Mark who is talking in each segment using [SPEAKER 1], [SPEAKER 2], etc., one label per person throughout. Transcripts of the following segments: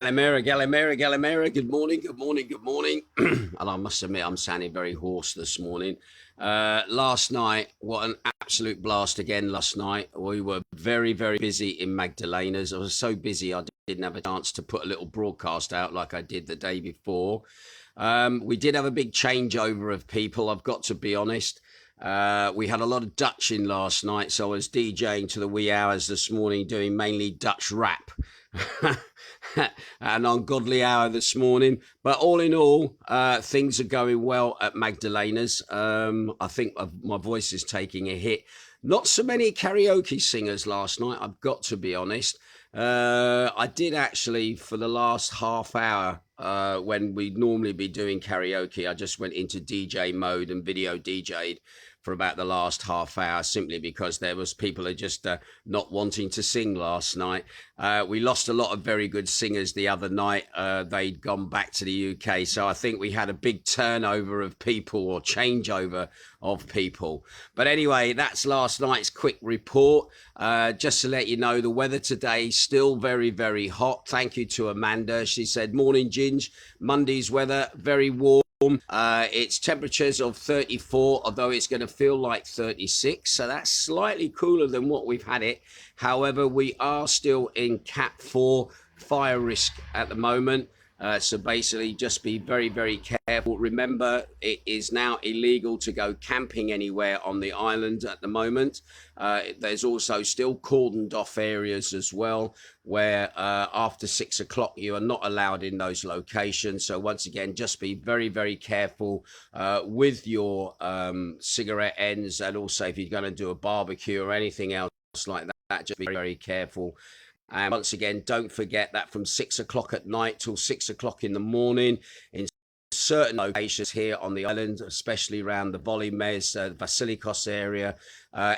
[SPEAKER 1] Galimera. Good morning, good morning, good morning. And I must admit, I'm sounding very hoarse this morning. Last night, what an absolute blast again last night. We were very, very busy in Magdalena's. I was so busy, I didn't have a chance to put a little broadcast out like I did the day before. We did have a big changeover of people, I've got to be honest. We had a lot of Dutch in last night, so I was DJing to the wee hours this morning, doing mainly Dutch rap. An ungodly hour this morning, but all in all, things are going well at Magdalena's. I think my voice is taking a hit. Not so many karaoke singers last night, I've got to be honest. I did actually, for the last half hour, when we'd normally be doing karaoke, I just went into DJ mode and video DJ'd for about the last half hour, simply because there was people are just not wanting to sing last night. We lost a lot of very good singers the other night. They'd gone back to the UK. So I think we had a big turnover of people, or changeover of people. But anyway, that's last night's quick report. Just to let you know, the weather today still very, very hot. Thank you to Amanda. She said, morning, Ginge. Monday's weather, very warm. It's temperatures of 34, although it's going to feel like 36. So that's slightly cooler than what we've had it. However, we are still in Cat 4 fire risk at the moment. So basically just be very, very careful. Remember, it is now illegal to go camping anywhere on the island at the moment. There's also still cordoned off areas as well, where after 6 o'clock you are not allowed in those locations. So once again, just be very, very careful with your cigarette ends, and also if you're going to do a barbecue or anything else like that, just be very careful. And once again, don't forget that from 6 o'clock at night till 6 o'clock in the morning, in certain locations here on the island, especially around the Volimez, Vasilikos area,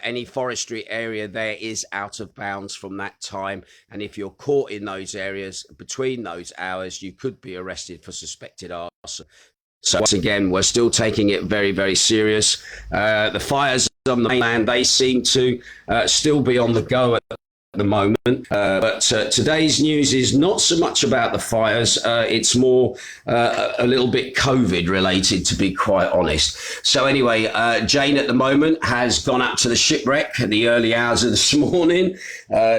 [SPEAKER 1] any forestry area there is out of bounds from that time. And if you're caught in those areas between those hours, you could be arrested for suspected arson. So once again, we're still taking it very, very serious. The fires on the mainland, they seem to still be on the go at the moment, but today's news is not so much about the fires. It's more a little bit COVID related, to be quite honest. So anyway, Jane at the moment has gone up to the shipwreck in the early hours of this morning,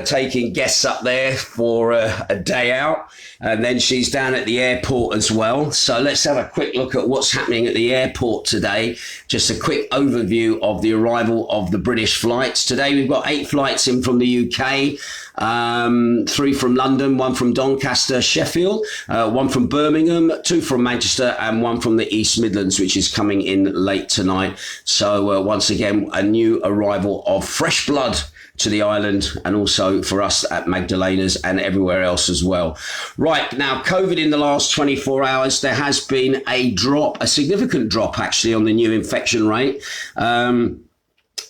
[SPEAKER 1] taking guests up there for a day out, and then she's down at the airport as well. So let's have a quick look at what's happening at the airport today. Just a quick overview of the arrival of the British flights. Today we've got 8 flights in from the UK. 3 from London, 1 from Doncaster, Sheffield, 1 from Birmingham, 2 from Manchester, and 1 from the East Midlands, which is coming in late tonight. So once again, a new arrival of fresh blood to the island, and also for us at Magdalena's and everywhere else as well. Right, now COVID in the last 24 hours, there has been a drop, a significant drop actually, on the new infection rate.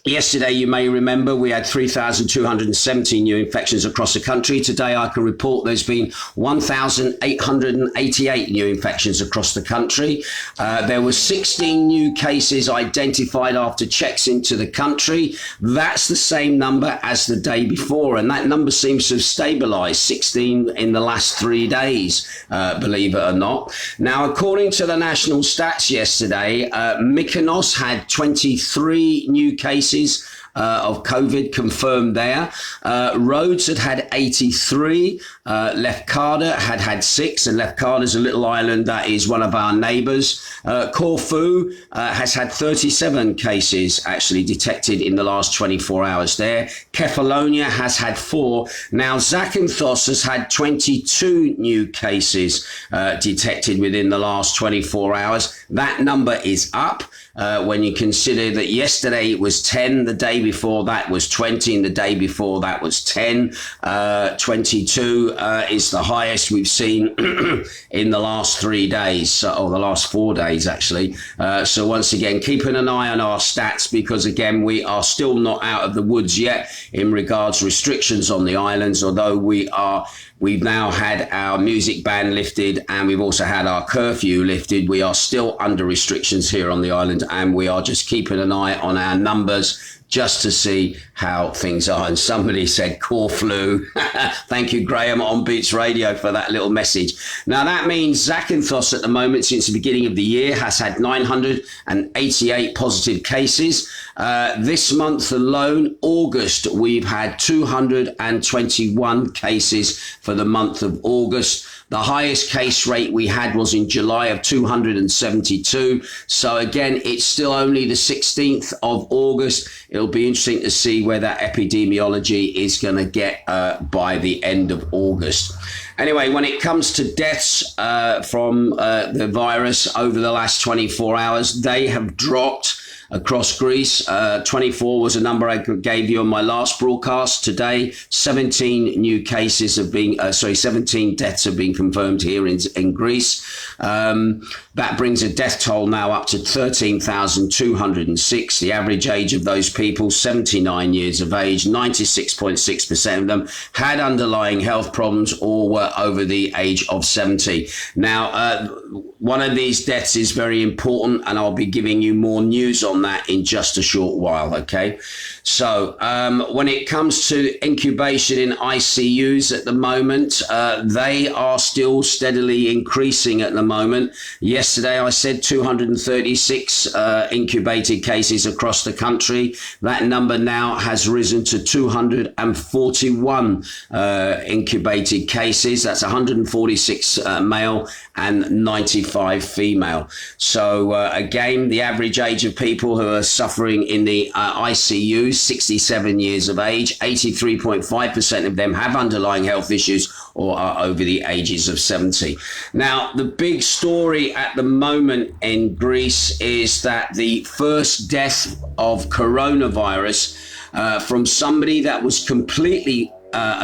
[SPEAKER 1] Yesterday, you may remember, we had 3,217 new infections across the country. Today, I can report there's been 1,888 new infections across the country. There were 16 new cases identified after checks into the country. That's the same number as the day before, and that number seems to have stabilized, 16 in the last 3 days, believe it or not. Now, according to the national stats yesterday, Mykonos had 23 new cases of COVID confirmed there. Rhodes had 83. Lefkada had 6, and Lefkada's a little island that is one of our neighbours. Corfu has had 37 cases actually detected in the last 24 hours there. Kefalonia has had 4. Now Zakynthos has had 22 new cases detected within the last 24 hours. That number is up. When you consider that yesterday it was 10, the day before that was 20, and the day before that was 10. 22 is the highest we've seen in the last 3 days, or the last 4 days actually. So once again, keeping an eye on our stats, because again, we are still not out of the woods yet in regards to restrictions on the islands, although we've now had our music ban lifted, and we've also had our curfew lifted. We are still under restrictions here on the island, and we are just keeping an eye on our numbers just to see how things are. And somebody said core flu. Thank you, Graham, on Boots Radio for that little message. Now, that means Zakynthos at the moment, since the beginning of the year, has had 988 positive cases. This month alone, August, we've had 221 cases for the month of August. The highest case rate we had was in July of 272. So again, it's still only the 16th of August. It'll be interesting to see where that epidemiology is going to get by the end of August. Anyway, when it comes to deaths from the virus over the last 24 hours, they have dropped across Greece. 24 was a number I gave you on my last broadcast. Today, 17 new cases have been, 17 deaths have been confirmed here in Greece. That brings a death toll now up to 13,206. The average age of those people, 79 years of age. 96.6% of them had underlying health problems or were over the age of 70. Now, one of these deaths is very important, and I'll be giving you more news on that in just a short while, okay? So when it comes to incubation in ICUs at the moment, they are still steadily increasing at the moment. Yesterday, I said 236 incubated cases across the country. That number now has risen to 241 incubated cases. That's 146 male and 95 female. So again, the average age of people who are suffering in the ICU, 67 years of age. 83.5% of them have underlying health issues or are over the ages of 70. Now, the big story at the moment in Greece is that the first death of coronavirus from somebody that was a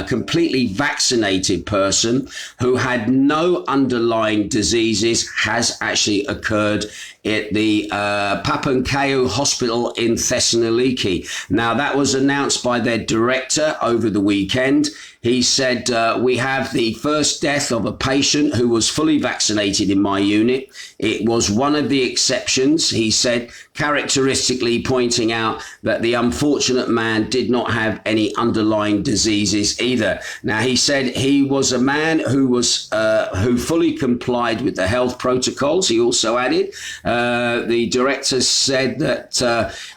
[SPEAKER 1] completely vaccinated person who had no underlying diseases has actually occurred at the Papankeu Hospital in Thessaloniki. Now, that was announced by their director over the weekend. He said, we have the first death of a patient who was fully vaccinated in my unit. It was one of the exceptions, he said, characteristically pointing out that the unfortunate man did not have any underlying diseases either. Now, he said he was a man who was who fully complied with the health protocols. He also added, the director said that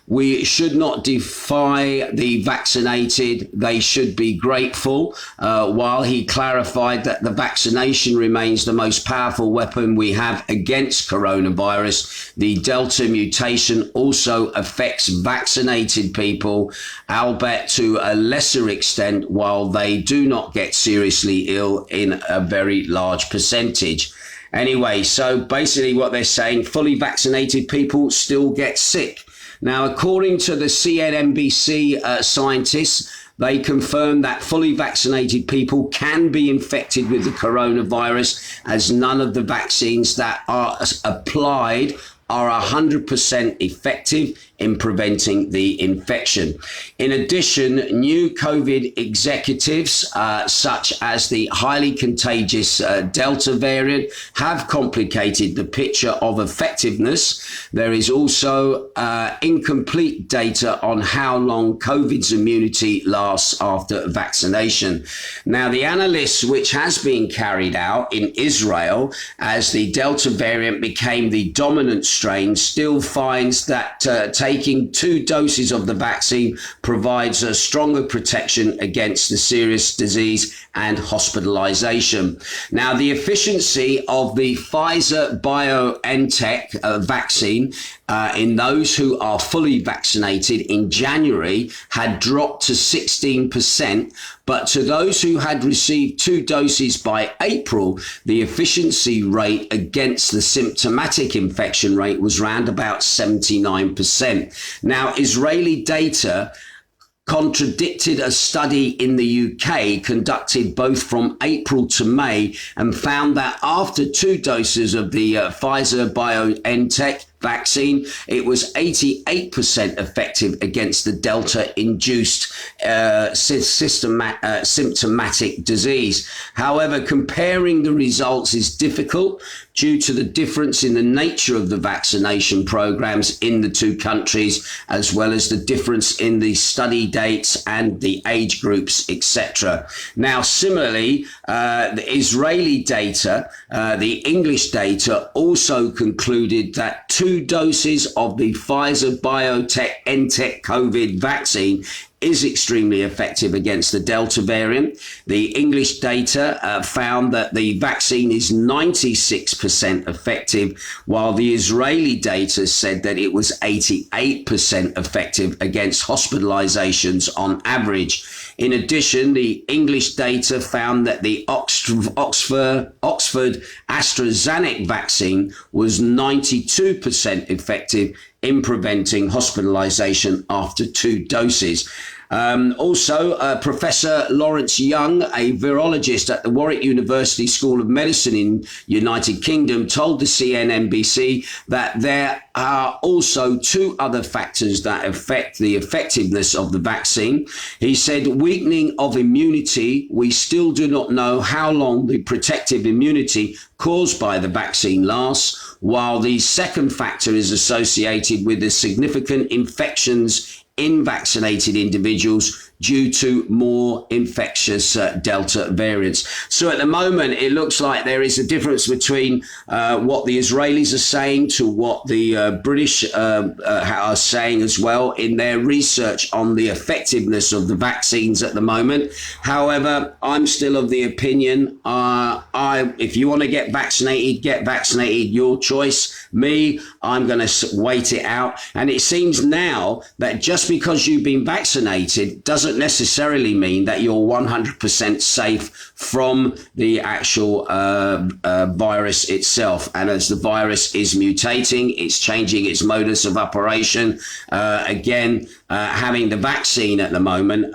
[SPEAKER 1] we should not defy the vaccinated. They should be grateful, while he clarified that the vaccination remains the most powerful weapon we have against coronavirus. The Delta mutation also affects vaccinated people, albeit to a lesser extent, while they do not get seriously ill in a very large percentage. Anyway, so basically what they're saying, fully vaccinated people still get sick. Now, according to the CNBC scientists, they confirm that fully vaccinated people can be infected with the coronavirus, as none of the vaccines that are applied are 100% effective in preventing the infection. In addition, new COVID executives, such as the highly contagious Delta variant, have complicated the picture of effectiveness. There is also incomplete data on how long COVID's immunity lasts after vaccination. Now, the analysis which has been carried out in Israel as the Delta variant became the dominant strain still finds that taking 2 doses of the vaccine provides a stronger protection against the serious disease and hospitalization. Now, the efficiency of the Pfizer-BioNTech vaccine in those who are fully vaccinated in January had dropped to 16%, but to those who had received 2 doses by April, the efficiency rate against the symptomatic infection rate was round about 79%. Now, Israeli data contradicted a study in the UK conducted both from April to May and found that after 2 doses of the Pfizer-BioNTech vaccine. It was 88% effective against the Delta-induced symptomatic disease. However, comparing the results is difficult due to the difference in the nature of the vaccination programs in the two countries, as well as the difference in the study dates and the age groups, etc. Now, similarly, the Israeli data, the English data also concluded that 2 doses of the Pfizer-BioNTech COVID vaccine is extremely effective against the Delta variant. The English data found that the vaccine is 96% effective, while the Israeli data said that it was 88% effective against hospitalizations on average. In addition, the English data found that the Oxford AstraZeneca vaccine was 92% effective in preventing hospitalization after 2 doses. Also, Professor Lawrence Young, a virologist at the Warwick University School of Medicine in United Kingdom, told the CNBC that there are also 2 other factors that affect the effectiveness of the vaccine. He said, weakening of immunity. We still do not know how long the protective immunity caused by the vaccine lasts, while the second factor is associated with the significant infections in vaccinated individuals due to more infectious Delta variants. So at the moment, it looks like there is a difference between what the Israelis are saying to what the British are saying as well in their research on the effectiveness of the vaccines at the moment. However, I'm still of the opinion, if you want to get vaccinated, your choice. Me, I'm going to wait it out. And it seems now that just because you've been vaccinated doesn't necessarily mean that you're 100% safe from the actual virus itself. And as the virus is mutating, it's changing its modus of operation. Having the vaccine at the moment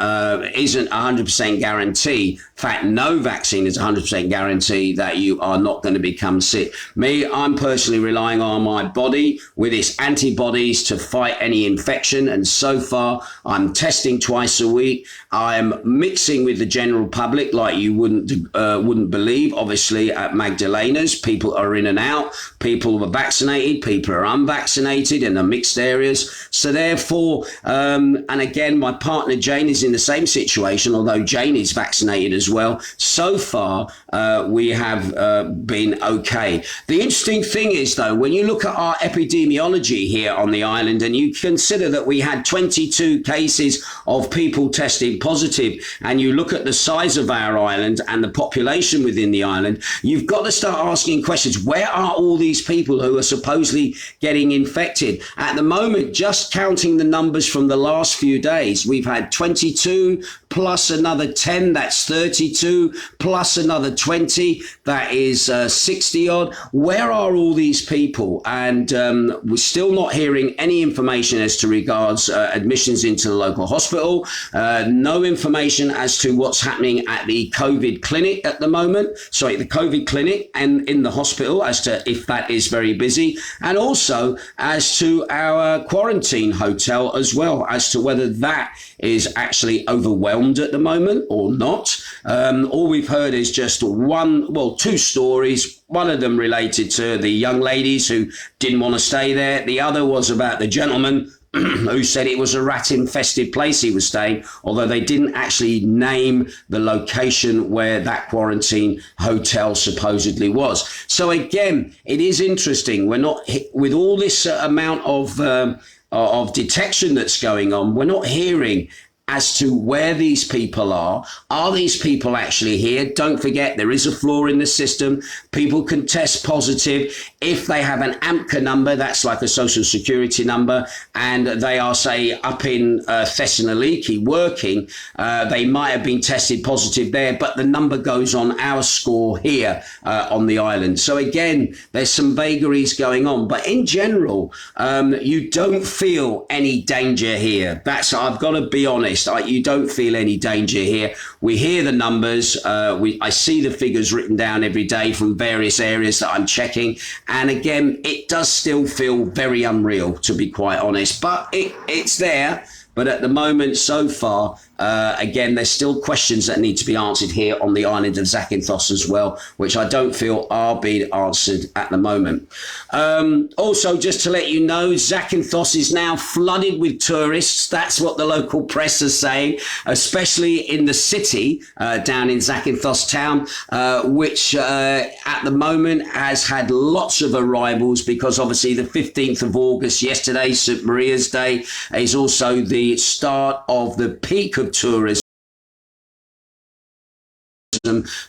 [SPEAKER 1] isn't 100% guarantee. In fact, no vaccine is 100% guarantee that you are not going to become sick. Me, I'm personally relying on my body with its antibodies to fight any infection. And so far, I'm testing twice a week. I'm mixing with the general public like you wouldn't believe. Obviously, at Magdalena's, people are in and out. People are vaccinated, people are unvaccinated in the mixed areas. So therefore, and again, my partner Jane is in the same situation, although Jane is vaccinated as well. So far, we have been okay. The interesting thing is, though, when you look at our epidemiology here on the island and you consider that we had 22 cases of people testing positive, and you look at the size of our island and the population within the island, you've got to start asking questions. Where are all these people who are supposedly getting infected? At the moment, just counting the numbers from the last few days, we've had 22 plus another 10, that's 32, plus another 20, that is 60 odd. Where are all these people? And we're still not hearing any information as to regards admissions into the local hospital. No information as to what's happening at the COVID clinic at the moment. Sorry, the COVID clinic and in the hospital, as to if that is very busy. And also as to our quarantine hotel as well, as to whether that is actually overwhelmed at the moment or not. All we've heard is just 2 stories. One of them related to the young ladies who didn't want to stay there. The other was about the gentleman who said it was a rat-infested place he was staying, although they didn't actually name the location where that quarantine hotel supposedly was. So again, it is interesting. We're not, with all this amount of detection that's going on, we're not hearing as to where these people are. Are these people actually here? Don't forget, there is a flaw in the system. People can test positive if they have an AMCA number, that's like a social security number, and they are, say, up in Thessaloniki working. They might have been tested positive there, but the number goes on our score here on the island. So again, there's some vagaries going on, but in general, you don't feel any danger here. I've got to be honest. honest. You don't feel any danger here. We hear the numbers. I see the figures written down every day from various areas that I'm checking. And again, it does still feel very unreal, to be quite honest. But it's there. But at the moment, so far, again, there's still questions that need to be answered here on the island of Zakynthos as well, which I don't feel are being answered at the moment. Also, just to let you know, Zakynthos is now flooded with tourists. That's what the local press is saying, especially in the city down in Zakynthos Town, which at the moment has had lots of arrivals because obviously the 15th of August, yesterday, St. Maria's Day, is also the start of the peak of tourism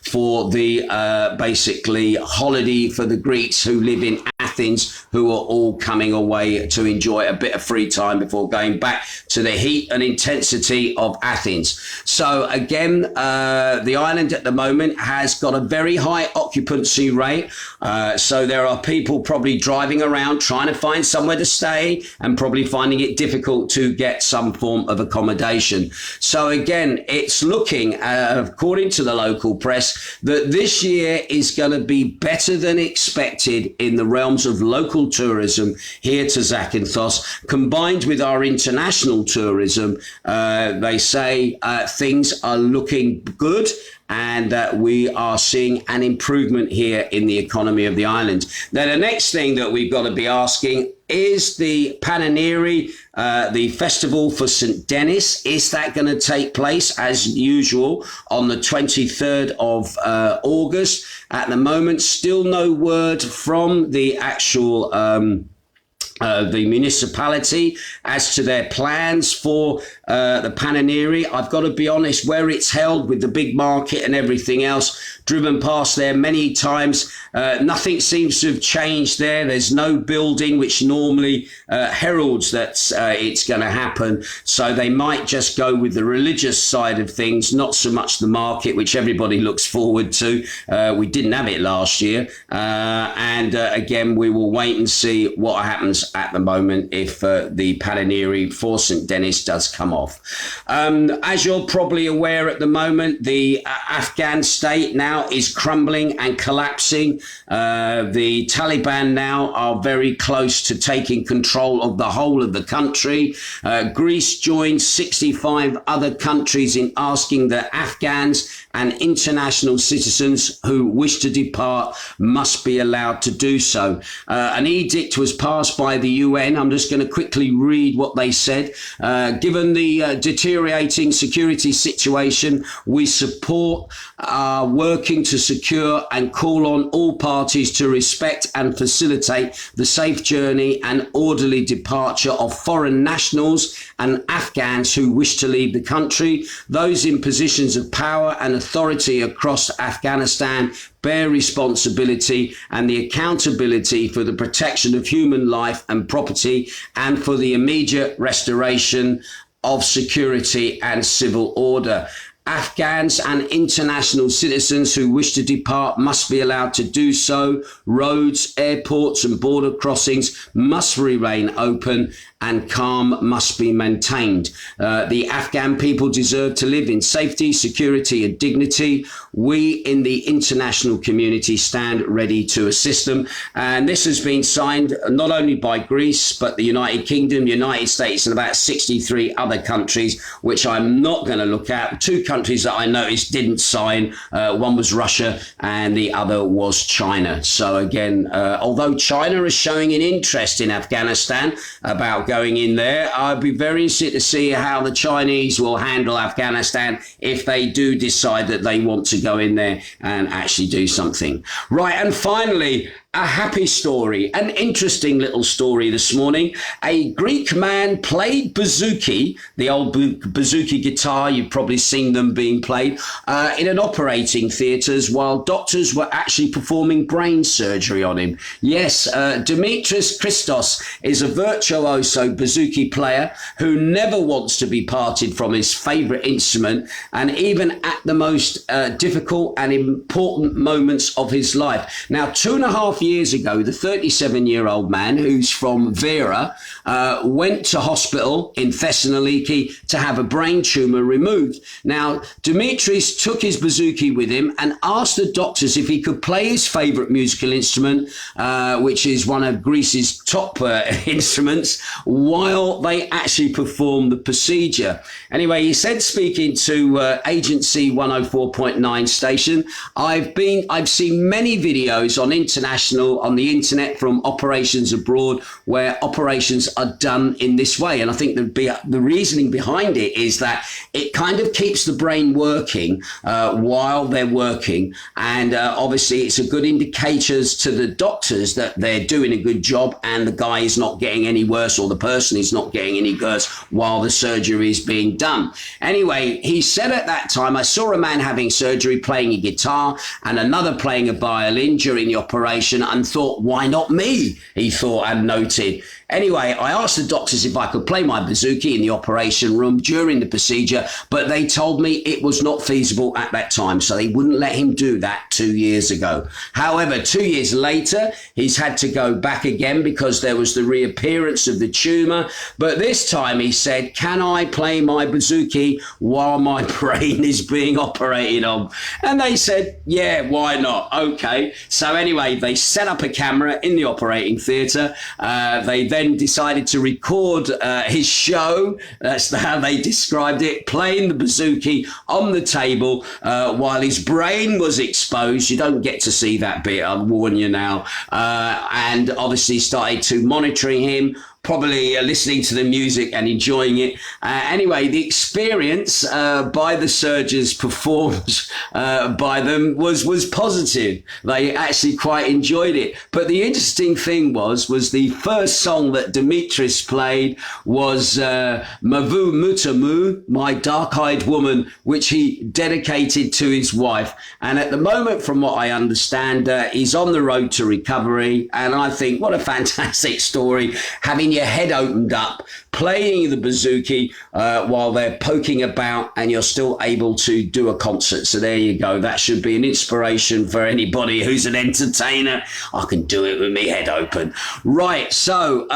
[SPEAKER 1] for the basically holiday for the Greeks who live in Athens, who are all coming away to enjoy a bit of free time before going back to the heat and intensity of Athens. So again, the island at the moment has got a very high occupancy rate. So there are people probably driving around trying to find somewhere to stay and probably finding it difficult to get some form of accommodation. So again, it's looking, according to the local press, that this year is going to be better than expected in the realms of local tourism here to Zakynthos, combined with our international tourism. They say things are looking good, and we are seeing an improvement here in the economy of the island. Now, the next thing that we've got to be asking is the Pananiri, the festival for St. Denis. Is that going to take place as usual on the 23rd of August? At the moment, still no word from the actual the municipality as to their plans for the Pananiri. I've got to be honest, where it's held with the big market and everything else, driven past there many times, nothing seems to have changed there. There's no building which normally heralds that it's going to happen. So they might just go with the religious side of things, not so much the market, which everybody looks forward to. We didn't have it last year. And again, we will wait and see what happens at the moment if the Pananiri for St. Denis does come off. As you're probably aware at the moment, the Afghan state now is crumbling and collapsing. The Taliban now are very close to taking control of the whole of the country. Greece joined 65 other countries in asking that Afghans and international citizens who wish to depart must be allowed to do so. An edict was passed by the UN. I'm just going to quickly read what they said. Given the deteriorating security situation, we support working to secure and call on all parties to respect and facilitate the safe journey and orderly departure of foreign nationals and Afghans who wish to leave the country. Those in positions of power and authority across Afghanistan bear responsibility and the accountability for the protection of human life and property and for the immediate restoration of security and civil order. Afghans and international citizens who wish to depart must be allowed to do so. Roads, airports and border crossings must remain open and calm must be maintained. The Afghan people deserve to live in safety, security and dignity. We in the international community stand ready to assist them. And this has been signed not only by Greece, but the United Kingdom, United States and about 63 other countries, which I'm not going to look at. Two countries that I noticed didn't sign. One was Russia and the other was China. So again, although China is showing an interest in Afghanistan about going in there, I'd be very interested to see how the Chinese will handle Afghanistan if they do decide that they want to go in there and actually do something. Right, and finally, a happy story, an interesting little story this morning. A Greek man played bouzouki, the old bouzouki guitar, you've probably seen them being played, in an operating theatres while doctors were actually performing brain surgery on him. Yes, Dimitris Christos is a virtuoso bouzouki player who never wants to be parted from his favourite instrument, and even at the most difficult and important moments of his life. Now, 2.5 12 years ago, the 37-year-old man who's from Vera went to hospital in Thessaloniki to have a brain tumor removed. Now, Dimitris took his bouzouki with him and asked the doctors if he could play his favorite musical instrument, which is one of Greece's top instruments, while they actually performed the procedure. Anyway, he said, speaking to Agency 104.9 station, I've seen many videos on the internet from operations abroad where operations are done in this way. And I think the reasoning behind it is that it kind of keeps the brain working while they're working. And obviously it's a good indicator to the doctors that they're doing a good job and the guy is not getting any worse, or the person is not getting any worse while the surgery is being done. Anyway, he said at that time, I saw a man having surgery playing a guitar and another playing a violin during the operation and thought, why not me? He thought and noted. Anyway, I asked the doctors if I could play my bouzouki in the operation room during the procedure, but they told me it was not feasible at that time, so they wouldn't let him do that 2 years ago. However, 2 years later, he's had to go back again because there was the reappearance of the tumour, but this time he said, can I play my bouzouki while my brain is being operated on? And they said, yeah, why not? Okay. So anyway, they set up a camera in the operating theatre. They then decided to record his show. That's how they described it, playing the bouzouki on the table while his brain was exposed. You don't get to see that bit, I'll warn you now. And obviously started to monitoring him, probably listening to the music and enjoying it. Anyway, the experience by the surgeons performed by them was positive. They actually quite enjoyed it. But the interesting thing was the first song that Dimitris played was Mavu Mutamu, My Dark-Eyed Woman, which he dedicated to his wife. And at the moment, from what I understand, he's on the road to recovery. And I think, what a fantastic story, having your head opened up, playing the bouzouki while they're poking about, and you're still able to do a concert. So there you go. That should be an inspiration for anybody who's an entertainer. I can do it with my head open. Right. So,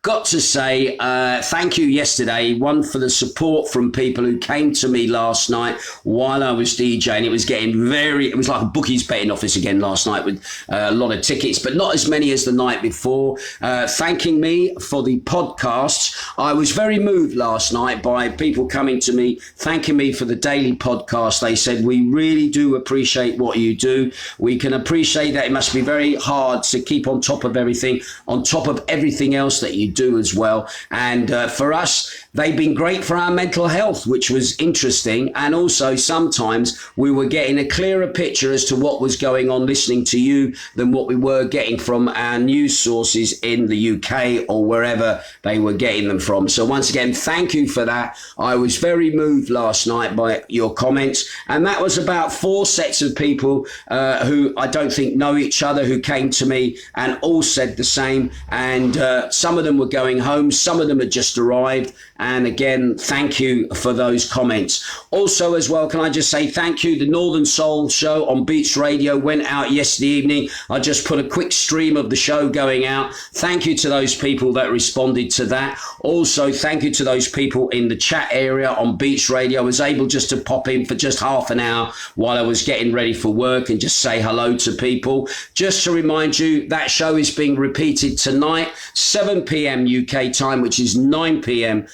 [SPEAKER 1] got to say thank you yesterday, one, for the support from people who came to me last night while I was DJing. It was like a bookies betting office again last night with a lot of tickets, but not as many as the night before, thanking me for the podcasts. I was very moved last night by people coming to me, thanking me for the daily podcast. They said, we really do appreciate what you do. We can appreciate that it must be very hard to keep on top of everything else that you do as well. And for us, they've been great for our mental health, which was interesting. And also sometimes we were getting a clearer picture as to what was going on listening to you than what we were getting from our news sources in the UK or wherever they were getting them from. So once again, thank you for that. I was very moved last night by your comments. And that was about 4 sets of people who I don't think know each other, who came to me and all said the same. And some of them were going home. Some of them had just arrived. And again, thank you for those comments. Also as well, can I just say thank you. The Northern Soul show on Beats Radio went out yesterday evening. I just put a quick stream of the show going out. Thank you to those people that responded to that. Also, thank you to those people in the chat area on Beats Radio. I was able just to pop in for just half an hour while I was getting ready for work and just say hello to people. Just to remind you, that show is being repeated tonight, 7 p.m. UK time, which is 9 p.m.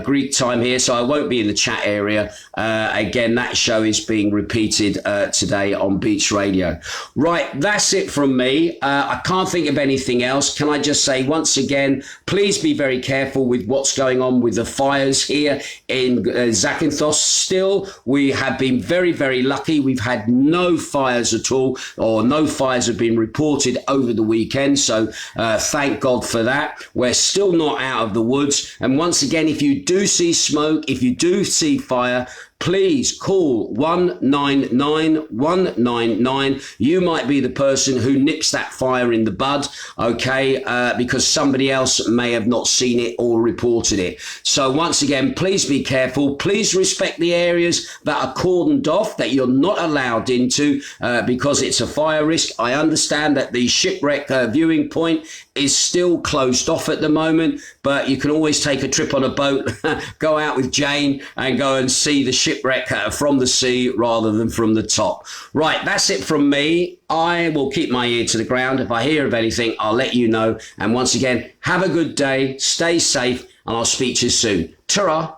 [SPEAKER 1] Greek time here, so I won't be in the chat area. Again, that show is being repeated today on Beats Radio. Right, that's it from me. I can't think of anything else. Can I just say once again, please be very careful with what's going on with the fires here in Zakynthos. Still, we have been very, very lucky. We've had no fires at all, or no fires have been reported over the weekend. So thank God for that. We're still not out of the woods. And once again, if you do see smoke, if you do see fire, please call 199 199. You might be the person who nips that fire in the bud, okay, because somebody else may have not seen it or reported it. So once again, please be careful. Please respect the areas that are cordoned off, that you're not allowed into because it's a fire risk. I understand that the shipwreck viewing point is still closed off at the moment, but you can always take a trip on a boat, go out with Jane and go and see the shipwreck from the sea rather than from the top. Right, that's it from me. I will keep my ear to the ground. If I hear of anything, I'll let you know. And once again, have a good day, stay safe, and I'll speak to you soon. Ta-ra!